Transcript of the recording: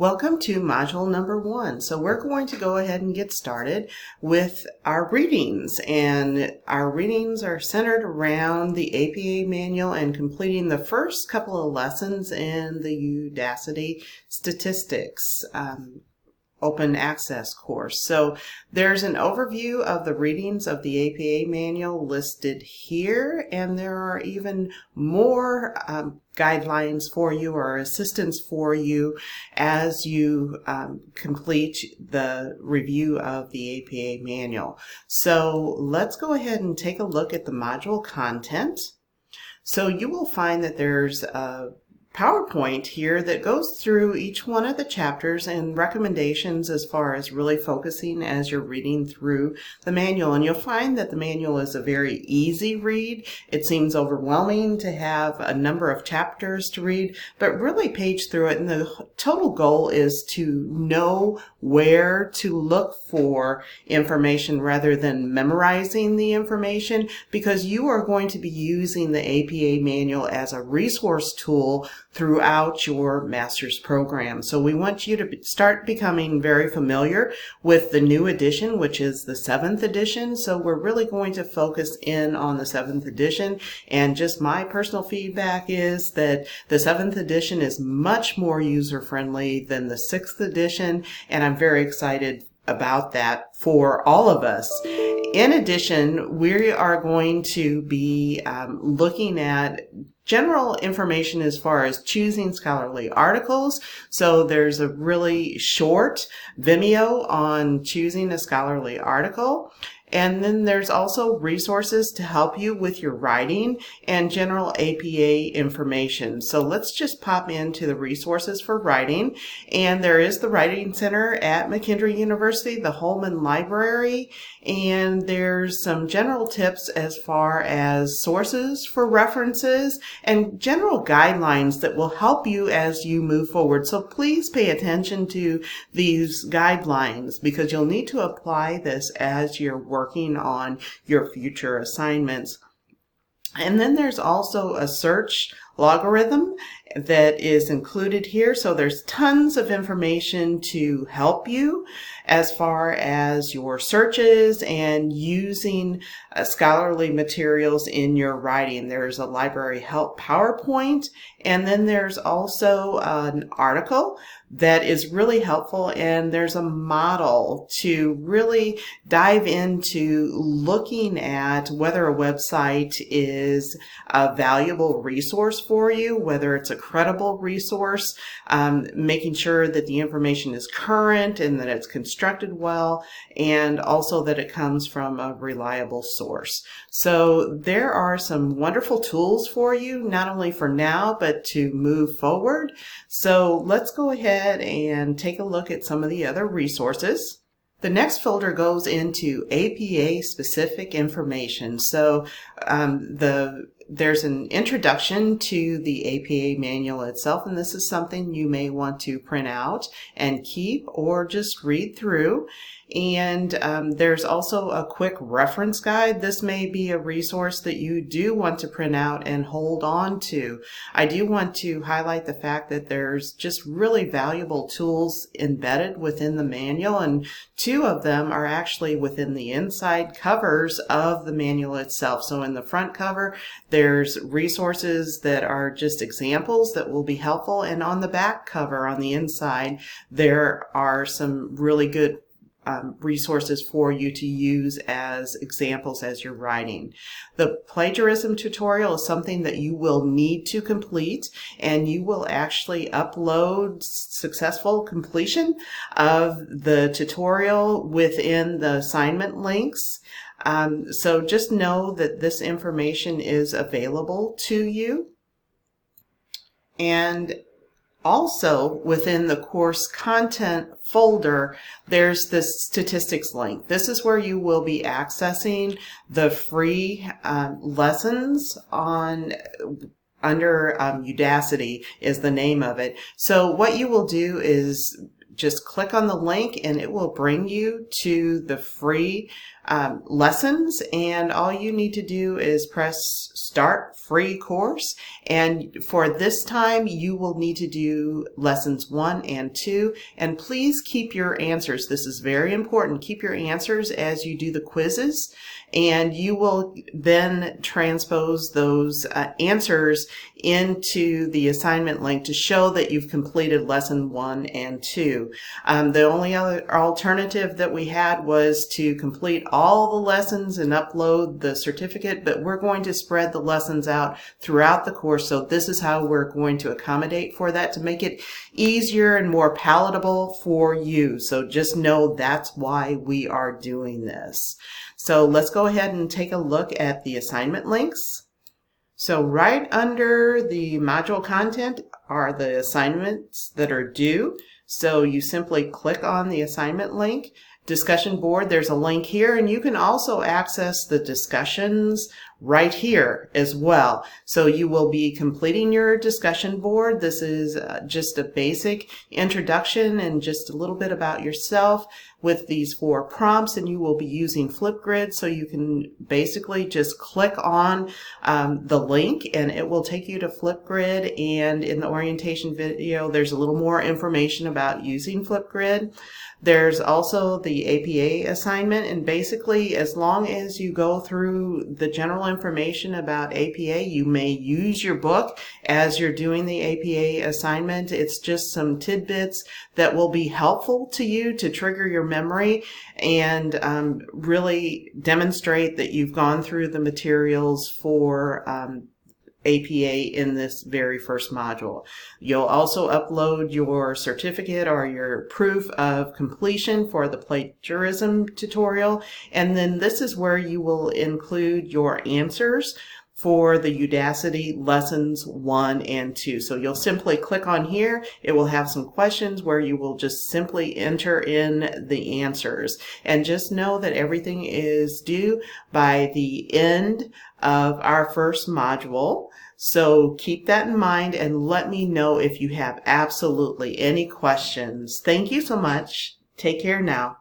Welcome to module number 1. So we're going to go ahead and get started with our readings, and our readings are centered around the APA manual and completing the first couple of lessons in the Udacity statistics open access course. So there's an overview of the readings of the APA manual listed here, and there are even more guidelines for you or assistance for you as you complete the review of the APA manual. So let's go ahead and take a look at the module content. So you will find that there's a PowerPoint here that goes through each one of the chapters and recommendations as far as really focusing as you're reading through the manual. And you'll find that the manual is a very easy read. It seems overwhelming to have a number of chapters to read, but really page through it. And the total goal is to know where to look for information rather than memorizing the information, because you are going to be using the APA manual as a resource tool throughout your master's program. So we want you to start becoming very familiar with the new edition, which is the 7th edition. So we're really going to focus in on the 7th edition. And just my personal feedback is that the 7th edition is much more user-friendly than the 6th edition. And I'm very excited about that for all of us. In addition, we are going to be looking at general information as far as choosing scholarly articles. So there's a really short Vimeo on choosing a scholarly article. And then there's also resources to help you with your writing and general APA information. So let's just pop into the resources for writing. And there is the Writing Center at McKendree University, the Holman Library, and there's some general tips as far as sources for references and general guidelines that will help you as you move forward. So please pay attention to these guidelines, because you'll need to apply this as you're working on your future assignments. And then there's also a search logarithm that is included here. So there's tons of information to help you as far as your searches and using scholarly materials in your writing. There's a library help PowerPoint, and then there's also an article that is really helpful, and there's a model to really dive into looking at whether a website is a valuable resource for you, whether it's a credible resource, making sure that the information is current and that it's constructed well, and also that it comes from a reliable source. So there are some wonderful tools for you, not only for now, but to move forward. So let's go ahead and take a look at some of the other resources. The next folder goes into APA specific information. So there's an introduction to the APA manual itself, and this is something you may want to print out and keep or just read through. And there's also a quick reference guide. This may be a resource that you do want to print out and hold on to. I do want to highlight the fact that there's just really valuable tools embedded within the manual, and 2 of them are actually within the inside covers of the manual itself. So in the front cover, there's resources that are just examples that will be helpful, and on the back cover on the inside, there are some really good resources for you to use as examples as you're writing. The plagiarism tutorial is something that you will need to complete, and you will actually upload successful completion of the tutorial within the assignment links. So just know that this information is available to you. And also, within the course content folder, there's this statistics link. This is where you will be accessing the free lessons on under Udacity is the name of it. So what you will do is just click on the link, and it will bring you to the free lessons, and all you need to do is press start free course. And for this time, you will need to do lessons 1 and 2. And please keep your answers. This is very important. Keep your answers as you do the quizzes, and you will then transpose those answers into the assignment link to show that you've completed lesson 1 and 2. The only other alternative that we had was to complete all the lessons and upload the certificate, but we're going to spread the lessons out throughout the course, so this is how we're going to accommodate for that to make it easier and more palatable for you. So just know that's why we are doing this. So let's go ahead and take a look at the assignment links. So right under the module content are the assignments that are due. So you simply click on the assignment link. Discussion board, there's a link here, and you can also access the discussions right here as well. So you will be completing your discussion board. This is just a basic introduction and just a little bit about yourself with these 4 prompts, and you will be using Flipgrid, so you can basically just click on the link and it will take you to Flipgrid. And in the orientation video, there's a little more information about using Flipgrid. There's also the APA assignment, and basically as long as you go through the general information about APA, you may use your book as you're doing the APA assignment. It's just some tidbits that will be helpful to you to trigger your memory and really demonstrate that you've gone through the materials for APA in this very first module. You'll also upload your certificate or your proof of completion for the plagiarism tutorial, and then this is where you will include your answers for the Udacity lessons 1 and 2. So you'll simply click on here. It will have some questions where you will just simply enter in the answers. And just know that everything is due by the end of our first module. So keep that in mind and let me know if you have absolutely any questions. Thank you so much. Take care now.